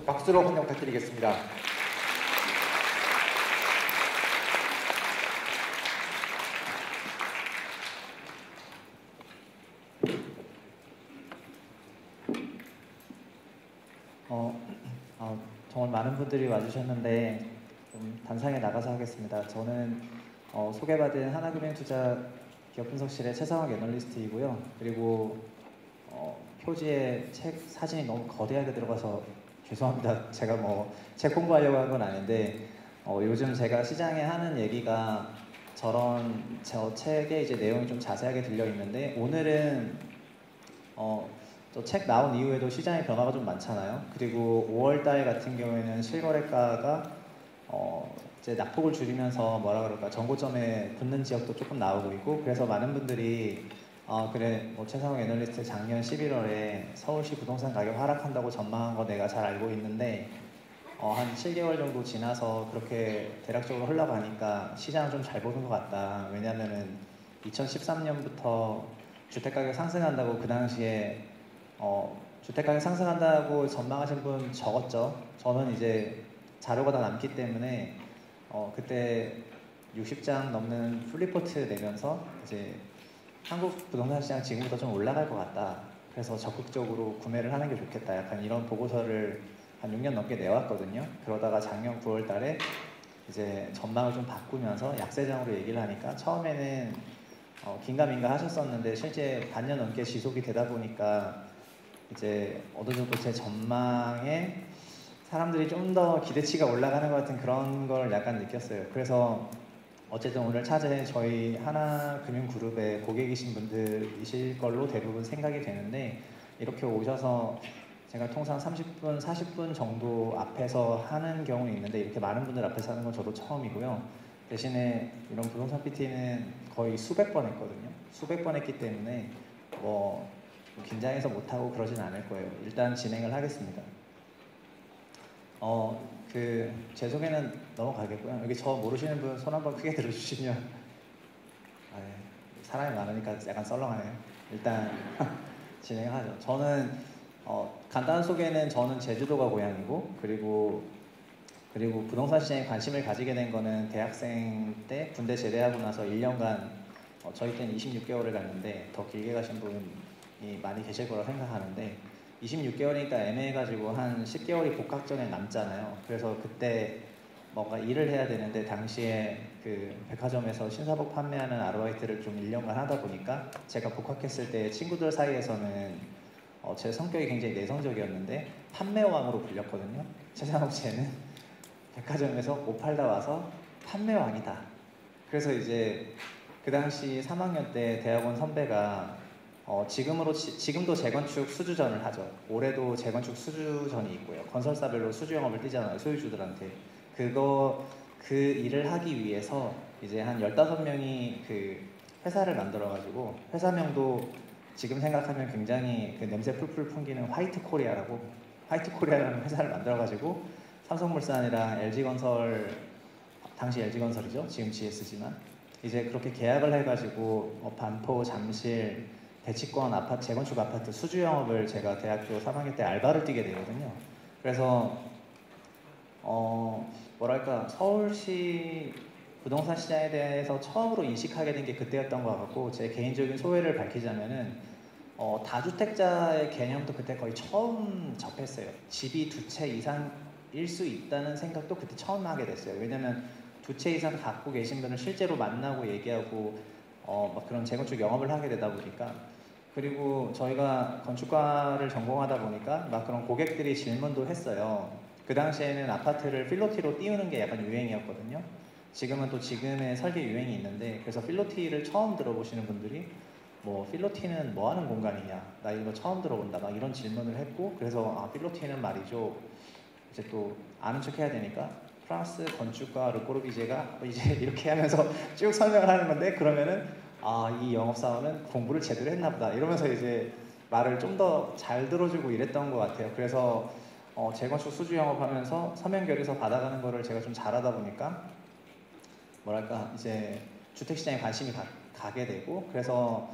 박수로 환영 부탁드리겠습니다. 정말 많은 분들이 와주셨는데 좀 단상에 나가서 하겠습니다. 저는 소개받은 하나금융투자 기업분석실의 최상학 애널리스트이고요. 그리고 표지에 책 사진이 너무 거대하게 들어가서 죄송합니다. 제가 뭐 책 홍보하려고 한 건 아닌데 요즘 제가 시장에 하는 얘기가 저런 저 책에 이제 내용이 좀 자세하게 들려 있는데 오늘은 또 책 나온 이후에도 시장의 변화가 좀 많잖아요. 그리고 5월달 같은 경우에는 실거래가가 이제 낙폭을 줄이면서 뭐라 그럴까 정고점에 붙는 지역도 조금 나오고 있고 그래서 많은 분들이 그래 뭐 최상욱 애널리스트 작년 11월에 서울시 부동산 가격 하락한다고 전망한 거 내가 잘 알고 있는데 한 7개월 정도 지나서 그렇게 대략적으로 흘러가니까 시장을 좀 잘 보는 것 같다. 왜냐면은 2013년부터 주택가격 상승한다고 그 당시에 주택가격 상승한다고 전망하신 분 적었죠. 저는 이제 자료가 다 남기 때문에 그때 60장 넘는 풀리포트 내면서 이제 한국 부동산 시장 지금보다 좀 올라갈 것 같다. 그래서 적극적으로 구매를 하는 게 좋겠다. 약간 이런 보고서를 한 6년 넘게 내왔거든요. 그러다가 작년 9월 달에 이제 전망을 좀 바꾸면서 약세장으로 얘기를 하니까 처음에는 긴가민가 하셨었는데 실제 반년 넘게 지속이 되다 보니까 이제 어느 정도 제 전망에 사람들이 좀 더 기대치가 올라가는 것 같은 그런 걸 약간 느꼈어요. 그래서 어쨌든 오늘 차제 저희 하나금융그룹의 고객이신 분들이실 걸로 대부분 생각이 되는데 이렇게 오셔서 제가 통상 30분, 40분 정도 앞에서 하는 경우는 있는데 이렇게 많은 분들 앞에서 하는 건 저도 처음이고요. 대신에 이런 부동산 PT는 거의 수백 번 했거든요. 수백 번 했기 때문에 뭐 긴장해서 못하고 그러진 않을 거예요. 일단 진행을 하겠습니다. 제 소개는 넘어가겠고요. 여기 저 모르시는 분 손 한번 크게 들어주시면 사람이 많으니까 약간 썰렁하네요. 일단 진행하죠. 저는 간단한 소개는 저는 제주도가 고향이고 그리고 부동산 시장에 관심을 가지게 된 거는 대학생 때 군대 제대하고 나서 1년간 저희 때는 26개월을 갔는데 더 길게 가신 분이 많이 계실 거라 생각하는데 26개월이니까 애매해가지고 한 10개월이 복학전에 남잖아요. 그래서 그때 뭔가 일을 해야 되는데 당시에 그 백화점에서 신사복 판매하는 아르바이트를 좀 1년간 하다 보니까 제가 복학했을 때 친구들 사이에서는 제 성격이 굉장히 내성적이었는데 판매왕으로 불렸거든요. 최상욱 씨는 백화점에서 못 팔다 와서 판매왕이다. 그래서 이제 그 당시 3학년 때 대학원 선배가 지금도 재건축 수주전을 하죠. 올해도 재건축 수주전이 있고요. 건설사별로 수주 영업을 뛰잖아요. 소유주들한테. 그 일을 하기 위해서 이제 한 15명이 그 회사를 만들어가지고 회사명도 지금 생각하면 굉장히 그 냄새 풀풀 풍기는 화이트 코리아라는 회사를 만들어가지고 삼성물산이랑 LG건설, 당시 LG건설이죠. 지금 GS지만 이제 그렇게 계약을 해가지고 반포, 잠실, 대치권 아파트, 재건축 아파트 수주 영업을 제가 대학교 3학년 때 알바를 뛰게 되거든요. 그래서 뭐랄까 서울시 부동산 시장에 대해서 처음으로 인식하게 된 게 그때였던 것 같고 제 개인적인 소회를 밝히자면은 다주택자의 개념도 그때 거의 처음 접했어요. 집이 2채 이상일 수 있다는 생각도 그때 처음 하게 됐어요. 왜냐면 2채 이상 갖고 계신 분을 실제로 만나고 얘기하고 막 그런 재건축 영업을 하게 되다 보니까 그리고 저희가 건축과를 전공하다 보니까 막 그런 고객들이 질문도 했어요. 그 당시에는 아파트를 필로티로 띄우는 게 약간 유행이었거든요. 지금은 또 지금의 설계 유행이 있는데 그래서 필로티를 처음 들어보시는 분들이 뭐 필로티는 뭐 하는 공간이냐 나 이거 처음 들어본다 막 이런 질문을 했고 그래서 필로티는 말이죠 이제 또 아는 척 해야 되니까 프랑스 건축가 르꼬르비제가 이제 이렇게 하면서 쭉 설명을 하는 건데 그러면은 이 영업사원은 공부를 제대로 했나 보다 이러면서 이제 말을 좀 더 잘 들어주고 이랬던 것 같아요. 그래서 재건축 수주 영업하면서 서명결의서 받아가는 거를 제가 좀 잘하다 보니까 뭐랄까 이제 주택시장에 관심이 가게 되고 그래서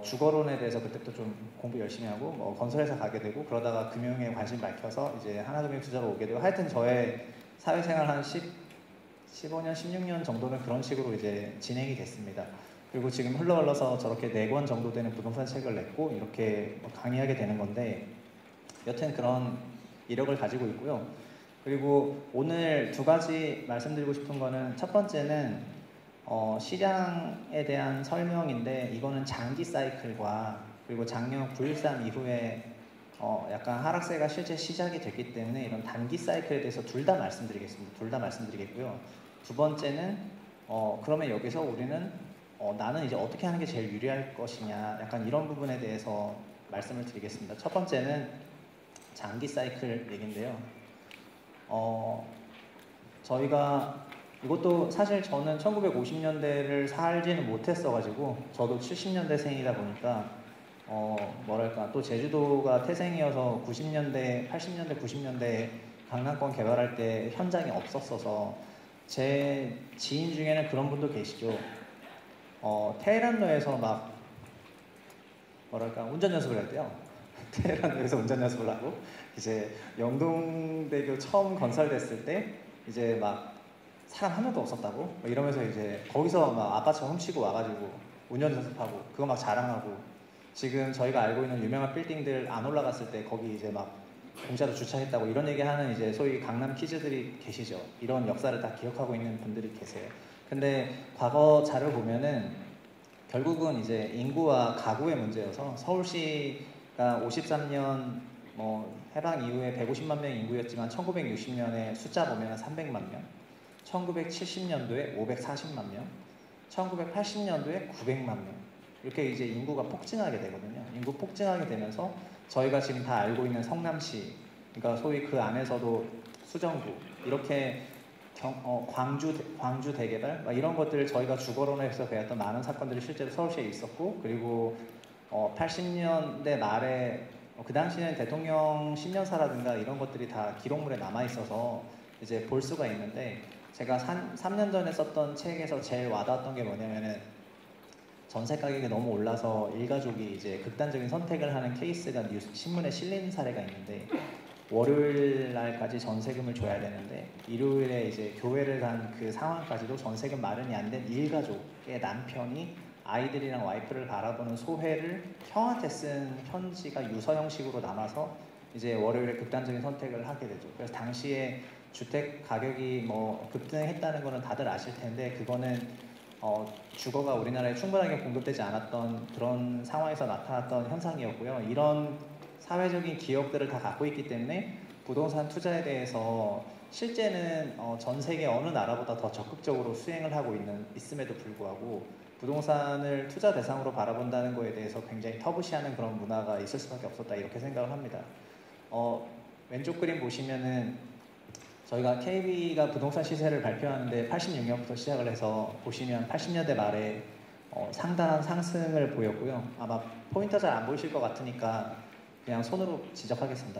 주거론에 대해서 그때부터 좀 공부 열심히 하고 뭐 건설회사 가게 되고 그러다가 금융에 관심 밝혀서 이제 하나금융투자로 오게 되고 하여튼 저의 사회생활 한 15년, 16년 정도는 그런 식으로 이제 진행이 됐습니다. 그리고 지금 흘러서 저렇게 4권 정도 되는 부동산 책을 냈고 이렇게 강의하게 되는 건데 여튼 그런 이력을 가지고 있고요. 그리고 오늘 2가지 말씀드리고 싶은 거는 첫 번째는 시장에 대한 설명인데 이거는 장기 사이클과 그리고 작년 9.13 이후에 약간 하락세가 실제 시작이 됐기 때문에 이런 단기 사이클에 대해서 둘 다 말씀드리겠습니다. 둘 다 말씀드리겠고요. 두 번째는 그러면 여기서 우리는 나는 이제 어떻게 하는 게 제일 유리할 것이냐 약간 이런 부분에 대해서 말씀을 드리겠습니다. 첫 번째는 장기 사이클 얘기인데요. 저희가 이것도 사실 저는 1950년대를 살지는 못했어가지고 저도 70년대생이다 보니까 뭐랄까 또 제주도가 태생이어서 90년대, 80년대, 90년대 강남권 개발할 때 현장에 없었어서 제 지인 중에는 그런 분도 계시죠. 테헤란로에서 막 뭐랄까 운전 연습을 할 때요. 테헤란로에서 운전 연습을 하고 이제 영동대교 처음 건설됐을 때 이제 막 사람 한 명도 없었다고 뭐 이러면서 이제 거기서 막 아빠처럼 훔치고 와가지고 운전 연습하고 그거 막 자랑하고 지금 저희가 알고 있는 유명한 빌딩들 안 올라갔을 때 거기 이제 막 공짜로 주차했다고 이런 얘기하는 이제 소위 강남 키즈들이 계시죠. 이런 역사를 다 기억하고 있는 분들이 계세요. 근데 과거 자료 보면은 결국은 이제 인구와 가구의 문제여서 서울시가 53년 뭐 해방 이후에 150만 명 인구였지만 1960년에 숫자 보면 300만 명, 1970년도에 540만 명, 1980년도에 900만 명 이렇게 이제 인구가 폭증하게 되거든요. 인구 폭증하게 되면서 저희가 지금 다 알고 있는 성남시, 그러니까 소위 그 안에서도 수정구 이렇게 광주 대개발 이런 것들을 저희가 주거론에서 배웠던 많은 사건들이 실제로 서울시에 있었고 그리고 80년대 말에 그 당시에는 대통령 10년사라든가 이런 것들이 다 기록물에 남아 있어서 이제 볼 수가 있는데 제가 3년 전에 썼던 책에서 제일 와닿았던 게 뭐냐면은 전세 가격이 너무 올라서 일가족이 이제 극단적인 선택을 하는 케이스가 신문에 실린 사례가 있는데 월요일 날까지 전세금을 줘야 되는데 일요일에 이제 교회를 간 그 상황까지도 전세금 마련이 안 된 일가족의 남편이 아이들이랑 와이프를 바라보는 소회를 형한테 쓴 편지가 유서 형식으로 남아서 이제 월요일에 극단적인 선택을 하게 되죠. 그래서 당시에 주택 가격이 뭐 급등했다는 거는 다들 아실 텐데 그거는 주거가 우리나라에 충분하게 공급되지 않았던 그런 상황에서 나타났던 현상이었고요. 이런 사회적인 기업들을 다 갖고 있기 때문에 부동산 투자에 대해서 실제는 전 세계 어느 나라보다 더 적극적으로 수행을 하고 있음에도 불구하고 부동산을 투자 대상으로 바라본다는 거에 대해서 굉장히 터부시하는 그런 문화가 있을 수밖에 없었다 이렇게 생각을 합니다. 왼쪽 그림 보시면은 저희가 KB가 부동산 시세를 발표하는데 86년부터 시작을 해서 보시면 80년대 말에 상당한 상승을 보였고요. 아마 포인터 잘 안 보이실 것 같으니까 그냥 손으로 지적하겠습니다.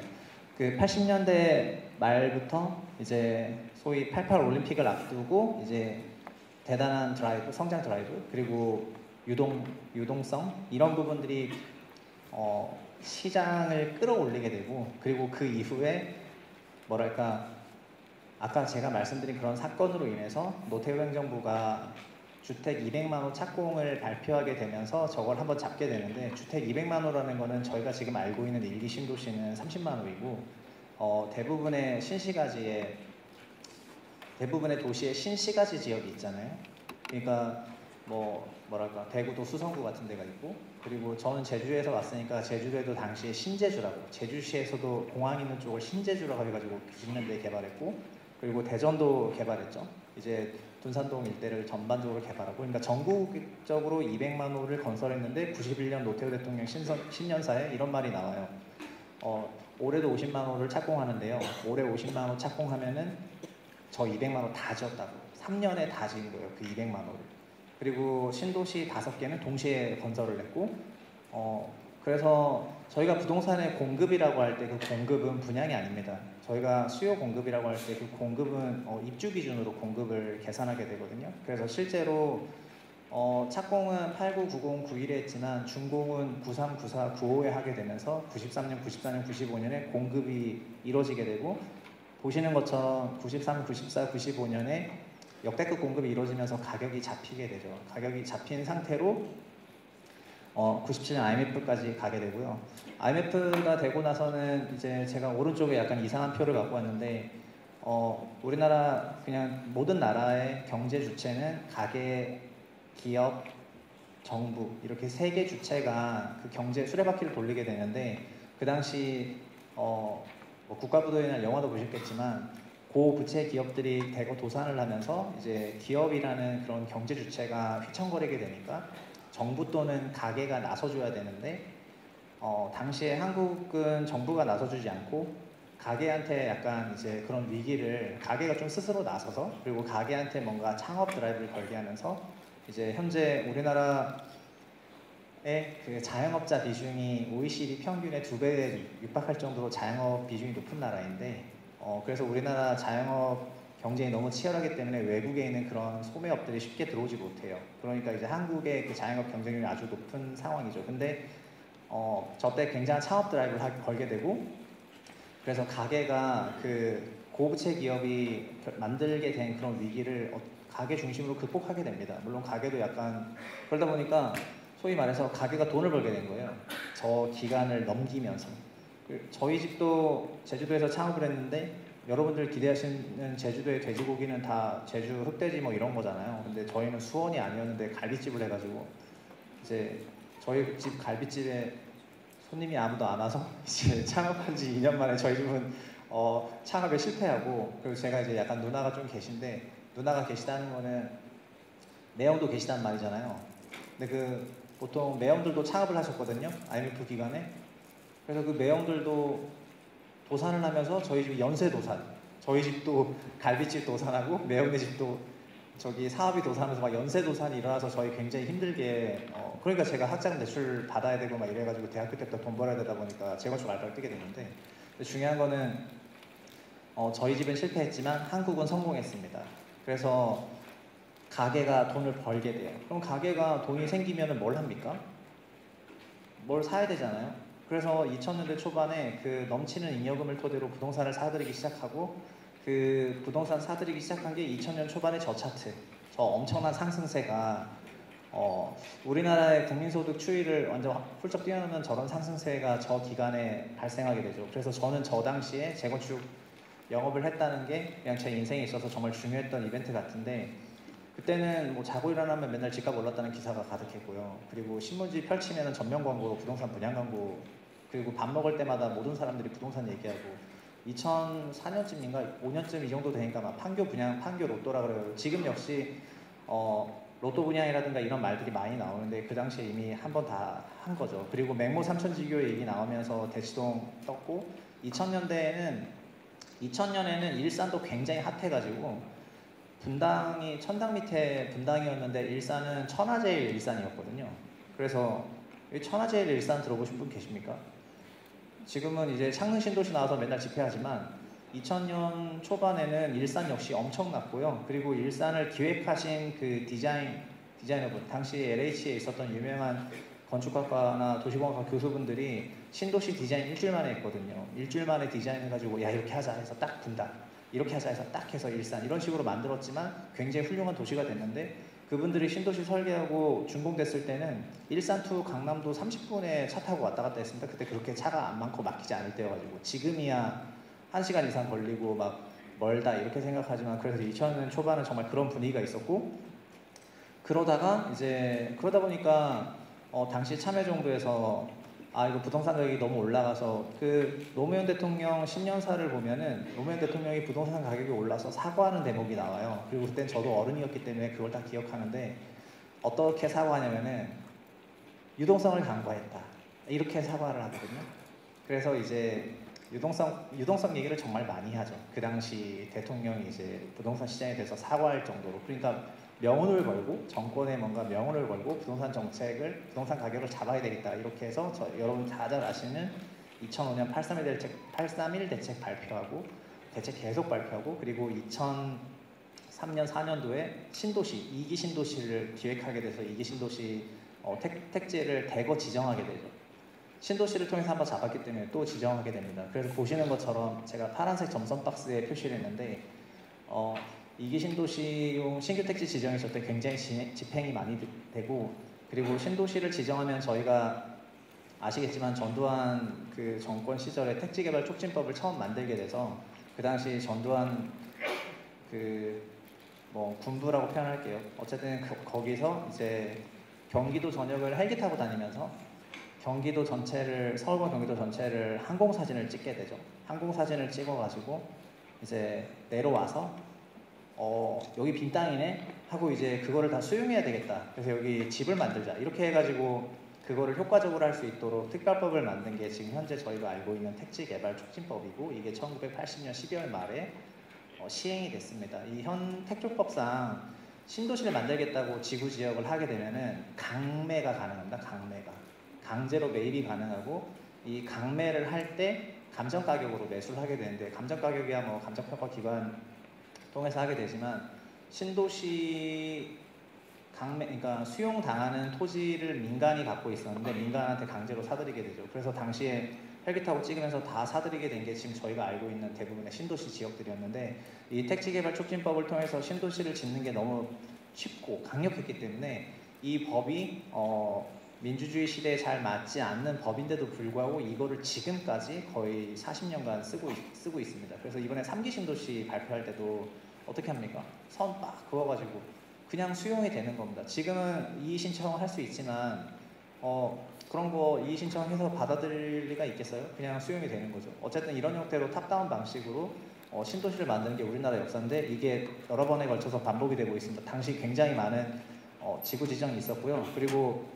그 80년대 말부터 이제 소위 88 올림픽을 앞두고 이제 대단한 드라이브, 성장 드라이브 그리고 유동성 이런 부분들이 시장을 끌어올리게 되고 그리고 그 이후에 뭐랄까 아까 제가 말씀드린 그런 사건으로 인해서 노태우 행정부가 주택 200만 호 착공을 발표하게 되면서 저걸 한번 잡게 되는데 주택 200만 호라는 거는 저희가 지금 알고 있는 일기 신도시는 30만 호이고 대부분의 도시에 신시가지 지역이 있잖아요. 그러니까 뭐랄까 대구도 수성구 같은 데가 있고 그리고 저는 제주에서 왔으니까 제주도에도 당시에 신제주라고 제주시에서도 공항 있는 쪽을 신제주라고 해가지고 짓는 데 개발했고 그리고 대전도 개발했죠. 이제 둔산동 일대를 전반적으로 개발하고 그러니까 전국적으로 200만 호를 건설했는데 91년 노태우 대통령 신년사에 이런 말이 나와요. 올해도 50만 호를 착공하는데요. 올해 50만 호 착공하면은 저 200만 호 다 지었다고 3년에 다 지은 거예요. 그 200만 호를. 그리고 신도시 5개는 동시에 건설을 했고 그래서 저희가 부동산의 공급이라고 할 때 그 공급은 분양이 아닙니다. 저희가 수요 공급이라고 할 때 그 공급은 입주 기준으로 공급을 계산하게 되거든요. 그래서 실제로 착공은 89, 90, 91에 했지만 준공은 93, 94, 95에 하게 되면서 93년, 94년, 95년에 공급이 이루어지게 되고 보시는 것처럼 93, 94, 95년에 역대급 공급이 이루어지면서 가격이 잡히게 되죠. 가격이 잡힌 상태로 97년 IMF까지 가게 되고요. IMF가 되고 나서는 이제 제가 오른쪽에 약간 이상한 표를 갖고 왔는데 우리나라 그냥 모든 나라의 경제 주체는 가계, 기업, 정부 이렇게 세 개 주체가 그 경제 수레바퀴를 돌리게 되는데 그 당시 뭐 국가부도회나 영화도 보셨겠지만 고부채 기업들이 대거 도산을 하면서 이제 기업이라는 그런 경제 주체가 휘청거리게 되니까 정부 또는 가계가 나서줘야 되는데 당시에 한국은 정부가 나서주지 않고 가게한테 약간 이제 그런 위기를 가게가 좀 스스로 나서서 그리고 가게한테 뭔가 창업 드라이브를 걸게 하면서 이제 현재 우리나라의 그 자영업자 비중이 OECD 평균의 2배에 육박할 정도로 자영업 비중이 높은 나라인데 그래서 우리나라 자영업 경쟁이 너무 치열하기 때문에 외국에 있는 그런 소매업들이 쉽게 들어오지 못해요. 그러니까 이제 한국의 그 자영업 경쟁률이 아주 높은 상황이죠. 근데 저때 굉장한 창업 드라이브를 걸게 되고 그래서 가게가 그 고부채 기업이 만들게 된 그런 위기를 가게 중심으로 극복하게 됩니다. 물론 가게도 약간 그러다 보니까 소위 말해서 가게가 돈을 벌게 된 거예요. 저 기간을 넘기면서. 저희 집도 제주도에서 창업을 했는데 여러분들 기대하시는 제주도의 돼지고기는 다 제주 흑돼지 뭐 이런 거잖아요. 근데 저희는 수원이 아니었는데 갈비집을 해가지고 이제 저희 집 갈비집에 손님이 아무도 안 와서 이제 창업한 지 2년 만에 저희 집은 창업에 실패하고 그리고 제가 이제 약간 누나가 좀 계신데 누나가 계시다는 거는 매형도 계시단 말이잖아요. 근데 그 보통 매형들도 창업을 하셨거든요. IMF 기간에. 그래서 그 매형들도 도산을 하면서 저희 집이 연쇄 도산. 저희 집도 갈비집 도산하고 매형네 집도 저기 사업이 도산하면서 막 연쇄 도산이 일어나서 저희 굉장히 힘들게 그러니까 제가 학자금 대출 받아야 되고 막 이래가지고 대학교 때부터 돈 벌어야 되다 보니까 재건축 알바를 뛰게 됐는데 중요한 거는 저희 집은 실패했지만 한국은 성공했습니다. 그래서 가게가 돈을 벌게 돼요. 그럼 가게가 돈이 생기면 뭘 합니까? 뭘 사야 되잖아요. 그래서 2000년대 초반에 그 넘치는 잉여금을 토대로 부동산을 사들이기 시작하고 그 부동산 사들이기 시작한 게 2000년 초반의 저 차트, 저 엄청난 상승세가 우리나라의 국민소득 추이를 완전 훌쩍 뛰어넘는 저런 상승세가 저 기간에 발생하게 되죠. 그래서 저는 저 당시에 재건축 영업을 했다는 게 그냥 제 인생에 있어서 정말 중요했던 이벤트 같은데 그때는 뭐 자고 일어나면 맨날 집값 올랐다는 기사가 가득했고요. 그리고 신문지 펼치면 전면 광고로 부동산 분양 광고 그리고 밥 먹을 때마다 모든 사람들이 부동산 얘기하고 2004년쯤인가 5년쯤 이 정도 되니까 막 판교 분양, 판교 로또라 그래요. 지금 역시 로또 분양이라든가 이런 말들이 많이 나오는데 그 당시에 이미 한 번 다 한 거죠. 그리고 맹모 삼천지교 얘기 나오면서 대치동 떴고 2000년에는 일산도 굉장히 핫해가지고 분당이 천당 밑에 분당이었는데 일산은 천하제일 일산이었거든요. 그래서 천하제일 일산 들어보신 분 계십니까? 지금은 이제 창릉 신도시 나와서 맨날 집회하지만 2000년 초반에는 일산 역시 엄청났고요. 그리고 일산을 기획하신 그 디자이너분, 당시 LH에 있었던 유명한 건축학과나 도시공학과 교수분들이 신도시 디자인 일주일 만에 했거든요. 일주일 만에 디자인해가지고 야 이렇게 하자 해서 딱 분당, 이렇게 하자 해서 딱 해서 일산 이런 식으로 만들었지만 굉장히 훌륭한 도시가 됐는데 그분들이 신도시 설계하고 준공됐을 때는 일산 투 강남도 30분에 차 타고 왔다 갔다 했습니다. 그때 그렇게 차가 안 많고 막히지 않을 때여가지고 지금이야 1시간 이상 걸리고 막 멀다 이렇게 생각하지만 그래서 2000년 초반은 정말 그런 분위기가 있었고 그러다 보니까 당시 참여정부에서 이거 부동산 가격이 너무 올라가서 그 노무현 대통령 10년사를 보면은 노무현 대통령이 부동산 가격이 올라서 사과하는 대목이 나와요. 그리고 그땐 저도 어른이었기 때문에 그걸 다 기억하는데 어떻게 사과하냐면은 유동성을 강조했다 이렇게 사과를 하거든요. 그래서 이제 유동성 얘기를 정말 많이 하죠. 그 당시 대통령이 이제 부동산 시장에 대해서 사과할 정도로 그러니까 명운을 걸고 정권에 뭔가 명운을 걸고 부동산 정책을 부동산 가격을 잡아야 되겠다 이렇게 해서 여러분 다 잘 아시는 2005년 831 대책 발표하고 대책 계속 발표하고 그리고 2004 3년, 4년도에 신도시, 2기 신도시를 기획하게 돼서 2기 신도시 택지를 대거 지정하게 되죠. 신도시를 통해서 한번 잡았기 때문에 또 지정하게 됩니다. 그래서 보시는 것처럼 제가 파란색 점선 박스에 표시를 했는데 2기 신도시용 신규 택지 지정이 있을 때 굉장히 집행이 많이 되고, 그리고 신도시를 지정하면 저희가 아시겠지만 전두환 그 정권 시절에 택지개발 촉진법을 처음 만들게 돼서 그 당시 전두환 군부라고 표현할게요. 어쨌든 거기서 이제 경기도 전역을 헬기 타고 다니면서 경기도 전체를, 서울과 경기도 전체를 항공사진을 찍게 되죠. 항공사진을 찍어가지고 이제 내려와서 여기 빈 땅이네 하고 이제 그거를 다 수용해야 되겠다. 그래서 여기 집을 만들자. 이렇게 해가지고 그거를 효과적으로 할 수 있도록 특별법을 만든 게 지금 현재 저희가 알고 있는 택지개발 촉진법이고, 이게 1980년 12월 말에 시행이 됐습니다. 이 현 택조법상 신도시를 만들겠다고 지구 지역을 하게 되면은 강매가 가능합니다. 강제로 매입이 가능하고, 이 강매를 할 때 감정 가격으로 매수를 하게 되는데, 감정 가격이야 뭐 감정평가 기관 통해서 하게 되지만, 신도시 그러니까 수용당하는 토지를 민간이 갖고 있었는데 민간한테 강제로 사들이게 되죠. 그래서 당시에 헬기 타고 찍으면서 다 사들이게 된 게 지금 저희가 알고 있는 대부분의 신도시 지역들이었는데, 이 택지개발 촉진법을 통해서 신도시를 짓는 게 너무 쉽고 강력했기 때문에 이 법이 민주주의 시대에 잘 맞지 않는 법인데도 불구하고 이거를 지금까지 거의 40년간 쓰고 있습니다. 그래서 이번에 3기 신도시 발표할 때도 어떻게 합니까? 선 빡 그어가지고 그냥 수용이 되는 겁니다. 지금은 이의 신청을 할 수 있지만 그런 거 이의 신청해서 받아들일 리가 있겠어요? 그냥 수용이 되는 거죠. 어쨌든 이런 형태로 탑다운 방식으로 신도시를 만드는 게 우리나라 역사인데, 이게 여러 번에 걸쳐서 반복이 되고 있습니다. 당시 굉장히 많은 지구 지정이 있었고요. 그리고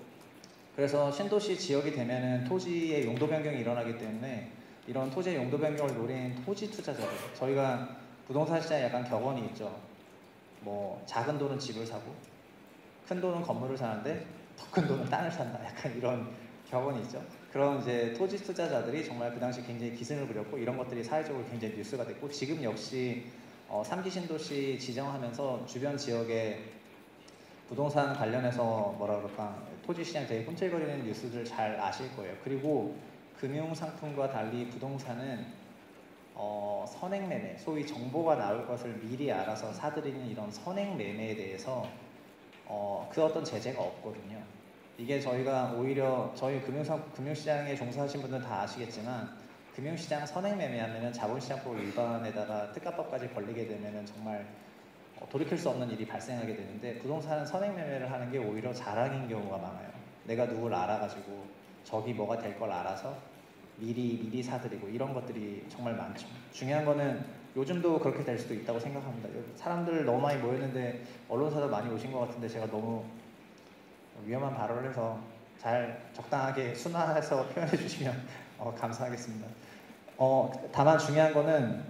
그래서 신도시 지역이 되면은 토지의 용도 변경이 일어나기 때문에 이런 토지의 용도 변경을 노린 토지 투자자들, 저희가 부동산 시장에 약간 격언이 있죠. 뭐 작은 돈은 집을 사고 큰 돈은 건물을 사는데 더 큰 돈은 땅을 산다. 약간 이런 격언이 있죠. 그런 이제 토지 투자자들이 정말 그 당시 굉장히 기승을 부렸고, 이런 것들이 사회적으로 굉장히 뉴스가 됐고, 지금 역시 3기 신도시 지정하면서 주변 지역에 부동산 관련해서 뭐라 그럴까, 토지 시장 되게 꿈틀거리는 뉴스들 잘 아실 거예요. 그리고 금융상품과 달리 부동산은 선행매매, 소위 정보가 나올 것을 미리 알아서 사들이는 이런 선행매매에 대해서 그 어떤 제재가 없거든요. 이게 저희가 오히려 저희 금융시장에 종사하신 분들 다 아시겠지만, 금융시장 선행매매하면 자본시장법 위반에다가 특가법까지 걸리게 되면 정말 돌이킬 수 없는 일이 발생하게 되는데, 부동산은 선행매매를 하는 게 오히려 자랑인 경우가 많아요. 내가 누굴 알아가지고 저기 뭐가 될 걸 알아서 미리 사들이고, 이런 것들이 정말 많죠. 중요한 거는 요즘도 그렇게 될 수도 있다고 생각합니다. 사람들 너무 많이 모였는데 언론사도 많이 오신 것 같은데, 제가 너무 위험한 발언을 해서 잘 적당하게 순화해서 표현해 주시면 감사하겠습니다. 다만 중요한 거는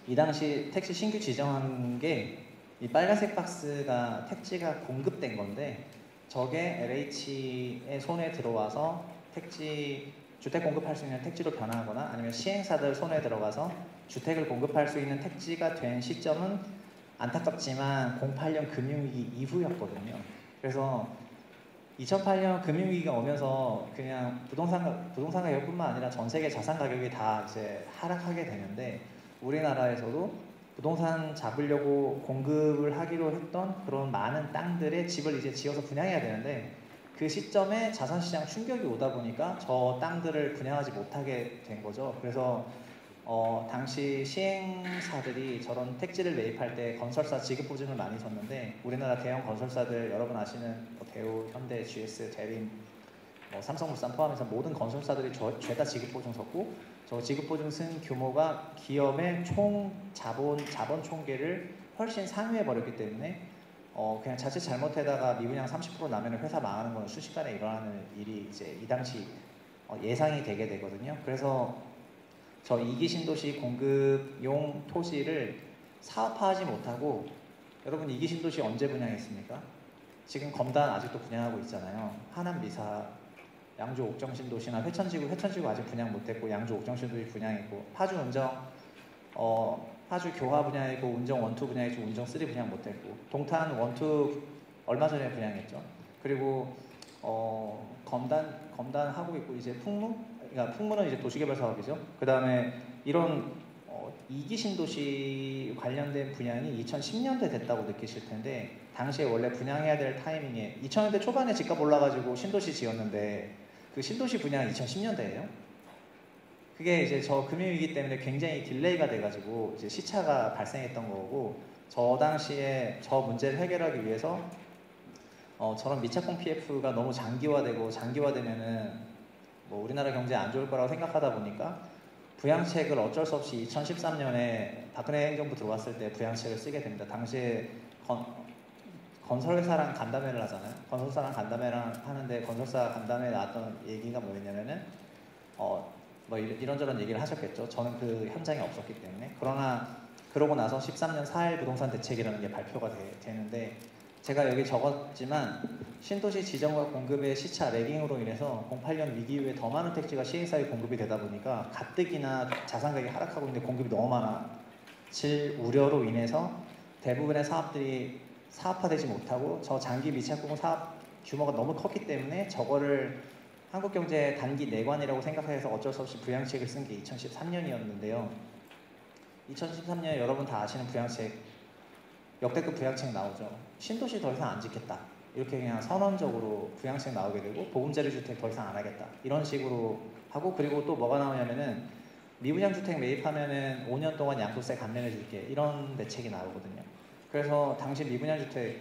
이 당시 택지 신규 지정한 게 이 빨간색 박스가 택지가 공급된 건데, 저게 LH의 손에 들어와서 주택 공급할 수 있는 택지로 변화하거나 아니면 시행사들 손에 들어가서 주택을 공급할 수 있는 택지가 된 시점은 안타깝지만 08년 금융위기 이후였거든요. 그래서 2008년 금융위기가 오면서 그냥 부동산 가격뿐만 아니라 전 세계 자산 가격이 다 이제 하락하게 되는데, 우리나라에서도 부동산 잡으려고 공급을 하기로 했던 그런 많은 땅들의 집을 이제 지어서 분양해야 되는데, 그 시점에 자산시장 충격이 오다 보니까 저 땅들을 분양하지 못하게 된 거죠. 그래서 당시 시행사들이 저런 택지를 매입할 때 건설사 지급보증을 많이 줬는데, 우리나라 대형 건설사들 여러분 아시는 대우, 현대, GS, 대림, 삼성물산 포함해서 모든 건설사들이 죄다 지급보증 섰고, 저 지급보증 쓴 규모가 기업의 총 자본 총계를 훨씬 상회해 버렸기 때문에 그냥 자칫 잘못하다가 미분양 30% 나면 회사 망하는 건 순식간에 일어나는 일이 이제 이 당시 예상이 되게 되거든요. 그래서 저 2기 신도시 공급용 토지를 사업화하지 못하고, 여러분 2기 신도시 언제 분양했습니까? 지금 검단 아직도 분양하고 있잖아요. 하남 미사, 양주 옥정 신도시나 회천지구 아직 분양 못했고, 양주 옥정 신도시 분양했고, 파주 운정 파주 교화 분양이고 운정 1, 2 분양이고 운정 3 분양 못했고 동탄 1, 2 얼마 전에 분양했죠. 그리고 검단 하고 있고 이제 그러니까 풍무는 이제 도시개발 사업이죠. 그 다음에 이런 2기 신도시 관련된 분양이 2010년대 됐다고 느끼실 텐데 당시에 원래 분양해야 될 타이밍에 2000년대 초반에 집값 올라가지고 신도시 지었는데 그 신도시 분양이 2010년대예요. 그게 이제 저 금융위기 때문에 굉장히 딜레이가 돼가지고 이제 시차가 발생했던 거고 저 당시에 저 문제를 해결하기 위해서 저런 미착공 PF가 너무 장기화되면은 뭐 우리나라 경제 안 좋을 거라고 생각하다 보니까 부양책을 어쩔 수 없이 2013년에 박근혜 행정부 들어왔을 때 부양책을 쓰게 됩니다. 당시에 건설회사랑 간담회를 하잖아요. 건설사랑 간담회를 하는데 건설사 간담회에 나왔던 얘기가 뭐였냐면은 뭐 이런저런 얘기를 하셨겠죠. 저는 그 현장에 없었기 때문에. 그러나 그러고 나서 13년 4.1 부동산 대책이라는 게 발표가 되는데 제가 여기 적었지만 신도시 지정과 공급의 시차 레깅으로 인해서 08년 위기 이후에 더 많은 택지가 시행사에 공급이 되다 보니까 가뜩이나 자산 가격이 하락하고 있는데 공급이 너무 많아질 우려로 인해서 대부분의 사업들이 사업화되지 못하고 저 장기 미착공 사업 규모가 너무 컸기 때문에 저거를 한국경제 단기 내관이라고 생각해서 어쩔 수 없이 부양책을 쓴 게 2013년이었는데요. 2013년에 여러분 다 아시는 부양책 역대급 부양책 나오죠. 신도시 더 이상 안 짓겠다. 이렇게 그냥 선언적으로 부양책 나오게 되고 보금자리 주택 더 이상 안 하겠다. 이런 식으로 하고 그리고 또 뭐가 나오냐면은 미분양 주택 매입하면은 5년 동안 양도세 감면해 줄게. 이런 대책이 나오거든요. 그래서 당시 미분양 주택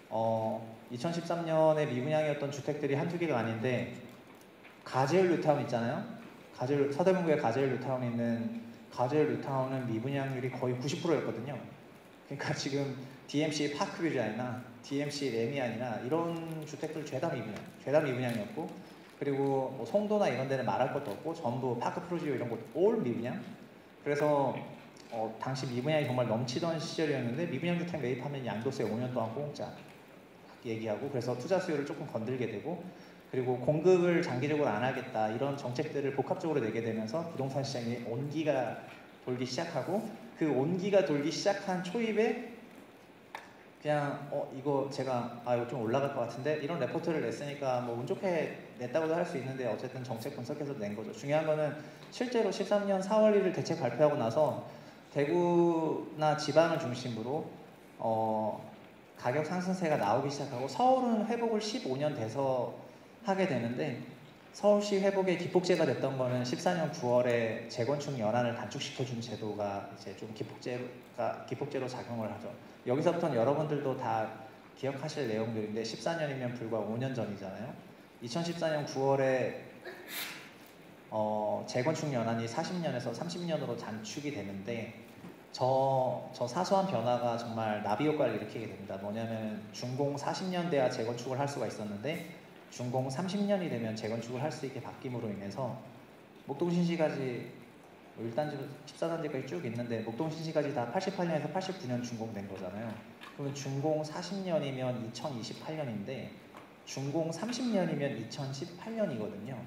2013년에 미분양이었던 주택들이 한두 개가 아닌데 가재울 뉴타운 있잖아요. 서대문구에 가재울 뉴타운에 있는 가재울 뉴타운은 미분양률이 거의 90%였거든요. 그러니까 지금 DMC 파크뷰자이나 DMC 레미안이나 이런 주택들 죄다 미분양이었고 그리고 뭐 송도나 이런 데는 말할 것도 없고 전부 파크 프로지오 이런 곳 올 미분양. 그래서 당시 미분양이 정말 넘치던 시절이었는데 미분양 주택 매입하면 양도세 5년 동안 공짜 얘기하고 그래서 투자 수요를 조금 건들게 되고 그리고 공급을 장기적으로 안 하겠다 이런 정책들을 복합적으로 내게 되면서 부동산 시장이 온기가 돌기 시작하고 그 온기가 돌기 시작한 초입에 그냥 이거 제가 이거 좀 올라갈 것 같은데 이런 레포트를 냈으니까 뭐 운 좋게 냈다고도 할 수 있는데 어쨌든 정책 분석해서 낸 거죠. 중요한 거는 실제로 13년 4월 1일 대책 발표하고 나서 대구나 지방을 중심으로 가격 상승세가 나오기 시작하고 서울은 회복을 15년 돼서 하게 되는데 서울시 회복의 기폭제가 됐던 거는 14년 9월에 재건축 연한을 단축시켜준 제도가 이제 좀 기폭제로 작용을 하죠. 여기서부터는 여러분들도 다 기억하실 내용들인데 14년이면 불과 5년 전이잖아요. 2014년 9월에 재건축 연한이 40년에서 30년으로 단축이 되는데 저 사소한 변화가 정말 나비 효과를 일으키게 됩니다. 뭐냐면 준공 40년대야 재건축을 할 수가 있었는데 준공 30년이 되면 재건축을 할 수 있게 바뀜으로 인해서 목동신시까지 1단지부터 14단지까지 쭉 있는데 목동신시까지 다 88년에서 89년 준공된 거잖아요. 그러면 준공 40년이면 2028년인데 준공 30년이면 2018년이거든요.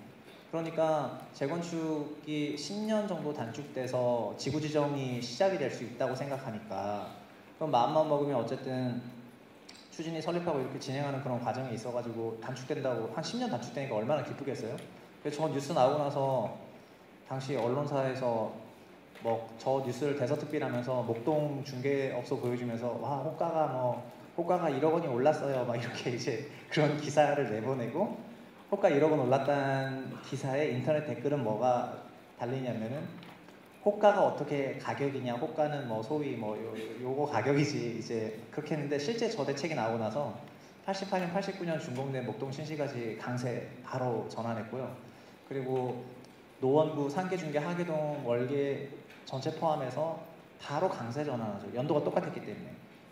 그러니까 재건축이 10년 정도 단축돼서 지구지정이 시작이 될 수 있다고 생각하니까 그럼 마음만 먹으면 어쨌든 추진이 설립하고 이렇게 진행하는 그런 과정이 있어가지고 단축된다고 한 10년 단축되니까 얼마나 기쁘겠어요? 그래서 저 뉴스 나오고 나서 당시 언론사에서 뭐 저 뉴스를 대서특필하면서 목동 중개업소 보여주면서 와 호가가 1억 원이 올랐어요 막 이렇게 이제 그런 기사를 내보내고 호가 1억 원 올랐다는 기사에 인터넷 댓글은 뭐가 달리냐면은 호가가 어떻게 가격이냐, 호가는 뭐 소위 뭐 요거 가격이지 이제 그렇게 했는데 실제 저 대책이 나오고 나서 88년, 89년 준공된 목동 신시까지 강세 바로 전환했고요. 그리고 노원구, 상계중계, 하계동, 월계 전체 포함해서 바로 강세 전환하죠. 연도가 똑같았기 때문에.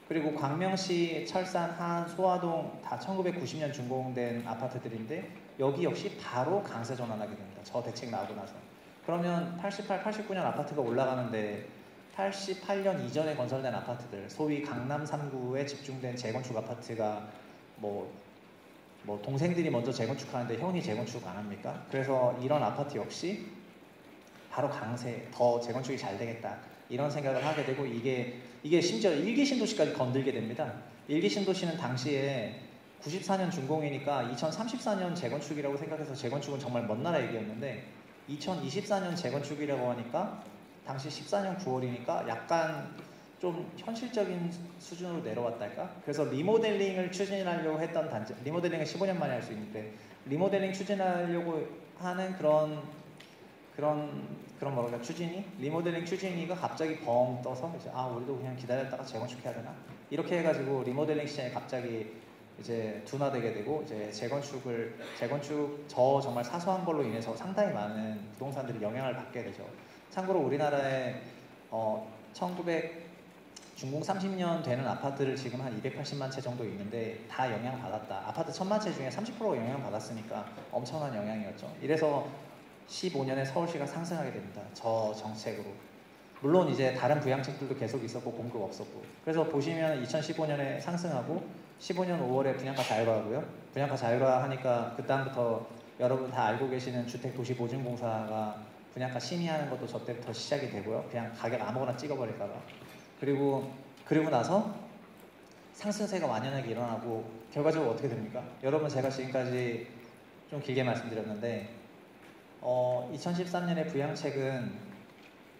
그리고 광명시, 철산, 하안, 소화동 다 1990년 준공된 아파트들인데 여기 역시 바로 강세 전환하게 됩니다. 저 대책 나오고 나서. 그러면 88, 89년 아파트가 올라가는데 88년 이전에 건설된 아파트들, 소위 강남 3구에 집중된 재건축 아파트가 뭐 동생들이 먼저 재건축하는데 형이 재건축 안 합니까? 그래서 이런 아파트 역시 바로 강세, 더 재건축이 잘 되겠다. 이런 생각을 하게 되고 이게 심지어 일기 신도시까지 건들게 됩니다. 일기 신도시는 당시에 94년 준공이니까 2034년 재건축이라고 생각해서 재건축은 정말 먼 나라 얘기였는데 2024년 재건축이라고 하니까 당시 14년 9월이니까 약간 좀 현실적인 수준으로 내려왔달까? 그래서 리모델링을 추진하려고 했던 단지, 리모델링은 15년 만에 할 수 있는데 리모델링 추진하려고 하는 그런 뭐랄까 리모델링 추진이가 갑자기 벙 떠서 이제 우리도 그냥 기다렸다가 재건축해야 되나? 이렇게 해가지고 리모델링 시장이 갑자기 이제 둔화되게 되고 이제 재건축 정말 사소한 걸로 인해서 상당히 많은 부동산들이 영향을 받게 되죠. 참고로 우리나라에 1900 준공 30년 되는 아파트를 지금 한 280만 채 정도 있는데 다 영향받았다. 아파트 1000만 채 중에 30%가 영향받았으니까 엄청난 영향이었죠. 이래서 15년에 서울시가 상승하게 됩니다. 저 정책으로. 물론 이제 다른 부양책들도 계속 있었고 공급 없었고. 그래서 보시면 2015년에 상승하고 15년 5월에 분양가 자율화하고요. 분양가 자율화 하니까 그 다음부터 여러분 다 알고 계시는 주택도시보증공사가 분양가 심의하는 것도 저 때부터 시작이 되고요. 그냥 가격 아무거나 찍어버릴까봐. 그리고 나서 상승세가 완연하게 일어나고 결과적으로 어떻게 됩니까? 여러분 제가 지금까지 좀 길게 말씀드렸는데 2013년에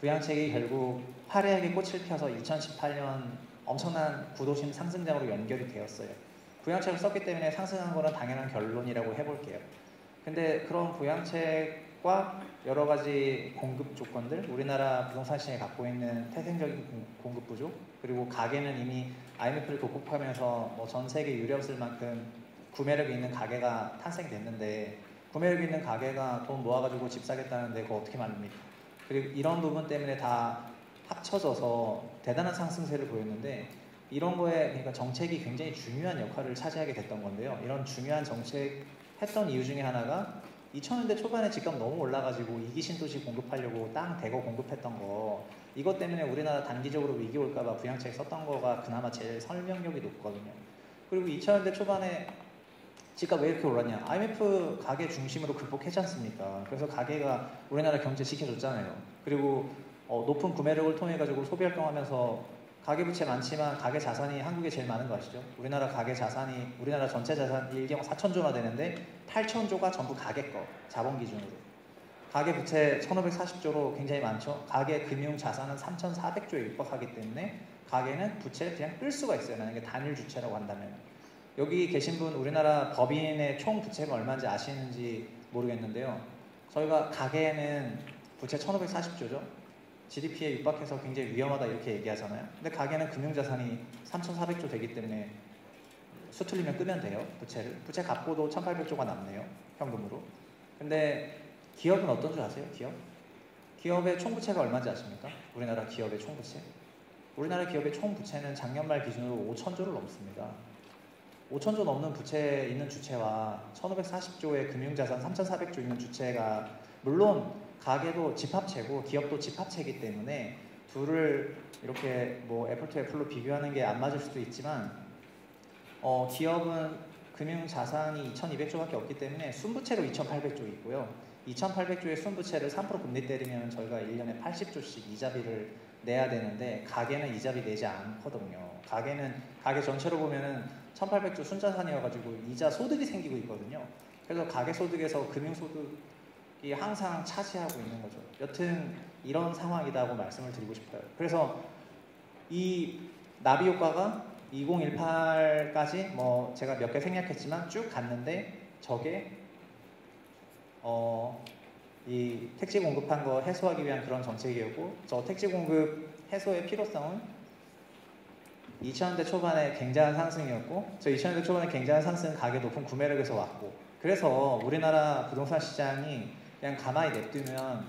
부양책이 결국 화려하게 꽃을 펴서 2018년 엄청난 구도심 상승장으로 연결이 되었어요. 부양책을 썼기 때문에 상승한 거는 당연한 결론이라고 해볼게요. 근데 그런 부양책과 여러 가지 공급 조건들, 우리나라 부동산 시장이 갖고 있는 태생적인 공급 부족, 그리고 가게는 이미 IMF를 극복하면서 뭐 전 세계 유례없을 만큼 구매력이 있는 가게가 탄생됐는데 구매력 있는 가게가 돈 모아가지고 집 사겠다는데 그거 어떻게 말입니까? 그리고 이런 부분 때문에 다 합쳐져서 대단한 상승세를 보였는데 이런 거에 그러니까 정책이 굉장히 중요한 역할을 차지하게 됐던 건데요. 이런 중요한 정책 했던 이유 중에 하나가 2000년대 초반에 집값 너무 올라가지고 2기 신도시 공급하려고 땅 대거 공급했던 거 이것 때문에 우리나라 단기적으로 위기 올까봐 부양책 썼던 거가 그나마 제일 설명력이 높거든요. 그리고 2000년대 초반에 집값 왜 이렇게 올랐냐? IMF 가계 중심으로 극복했지 않습니까? 그래서 가계가 우리나라 경제 지켜줬잖아요. 그리고 높은 구매력을 통해 가지고 소비 활동하면서 가계부채 많지만 가계 자산이 한국에 제일 많은 거 아시죠? 우리나라 가계 자산이 우리나라 전체 자산 1경 4,000조나 되는데 8,000조가 전부 가계 거 자본 기준으로. 가계 부채 1,540조로 굉장히 많죠. 가계 금융 자산은 3,400조에 육박하기 때문에 가계는 부채를 그냥 끌 수가 있어요. 만약에 단일 주체라고 한다면. 여기 계신 분 우리나라 법인의 총 부채가 얼마인지 아시는지 모르겠는데요. 저희가 가계는 부채 1,540조죠. GDP에 육박해서 굉장히 위험하다 이렇게 얘기하잖아요. 근데 가계는 금융자산이 3,400조 되기 때문에 수틀리면 끄면 돼요. 부채 갚고도 1,800조가 남네요. 현금으로. 근데 기업은 어떤 줄 아세요? 기업의 총부채가 얼마인지 아십니까? 우리나라 기업의 총부채. 우리나라 기업의 총부채는 작년 말 기준으로 5,000조를 넘습니다. 5,000조 넘는 부채 있는 주체와 1,540조의 금융자산 3,400조 있는 주체가 물론 가계도 집합체고 기업도 집합체이기 때문에 둘을 이렇게 뭐 애플 투 애플로 비교하는 게 안 맞을 수도 있지만 기업은 금융자산이 2,200조밖에 없기 때문에 순부채로 2,800조 있고요. 2,800조의 순부채를 3% 금리 때리면 저희가 1년에 80조씩 이자비를 내야 되는데 가계는 이자비 내지 않거든요. 가계 전체로 보면은 1,800조 순자산이어가지고 이자 소득이 생기고 있거든요. 그래서 가계 소득에서 금융 소득이 항상 차지하고 있는 거죠. 여튼 이런 상황이다고 말씀을 드리고 싶어요. 그래서 이 나비 효과가 2018까지 뭐 제가 몇 개 생략했지만 쭉 갔는데 저게 이 택지 공급한 거 해소하기 위한 그런 정책이었고 저 택지 공급 해소의 필요성은 2000년대 초반에 굉장한 상승이었고 저 2000년대 초반에 굉장한 상승은 가계 높은 구매력에서 왔고 그래서 우리나라 부동산 시장이 그냥 가만히 냅두면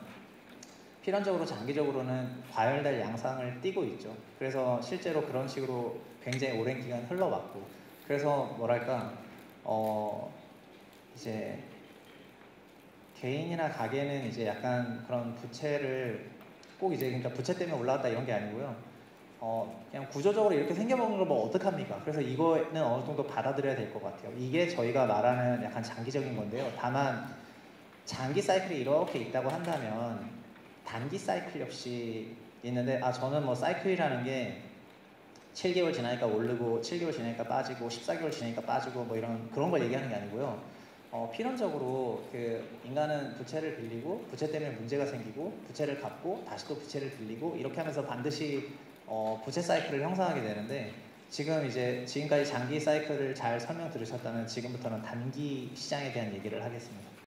필연적으로 장기적으로는 과열될 양상을 띠고 있죠. 그래서 실제로 그런 식으로 굉장히 오랜 기간 흘러왔고 그래서 뭐랄까 이제 개인이나 가게는 이제 약간 그런 부채를 꼭 이제 그러니까 부채 때문에 올라갔다 이런 게 아니고요. 그냥 구조적으로 이렇게 생겨먹는 걸 뭐 어떡합니까? 그래서 이거는 어느 정도 받아들여야 될 것 같아요. 이게 저희가 말하는 약간 장기적인 건데요. 다만 장기 사이클이 이렇게 있다고 한다면 단기 사이클 역시 있는데 저는 뭐 사이클이라는 게 7개월 지나니까 오르고 7개월 지나니까 빠지고 14개월 지나니까 빠지고 뭐 그런 걸 얘기하는 게 아니고요. 필연적으로 그 인간은 부채를 빌리고 부채 때문에 문제가 생기고 부채를 갚고 다시 또 부채를 빌리고 이렇게 하면서 반드시 부채 사이클을 형성하게 되는데 지금 이제 지금까지 장기 사이클을 잘 설명 들으셨다면 지금부터는 단기 시장에 대한 얘기를 하겠습니다.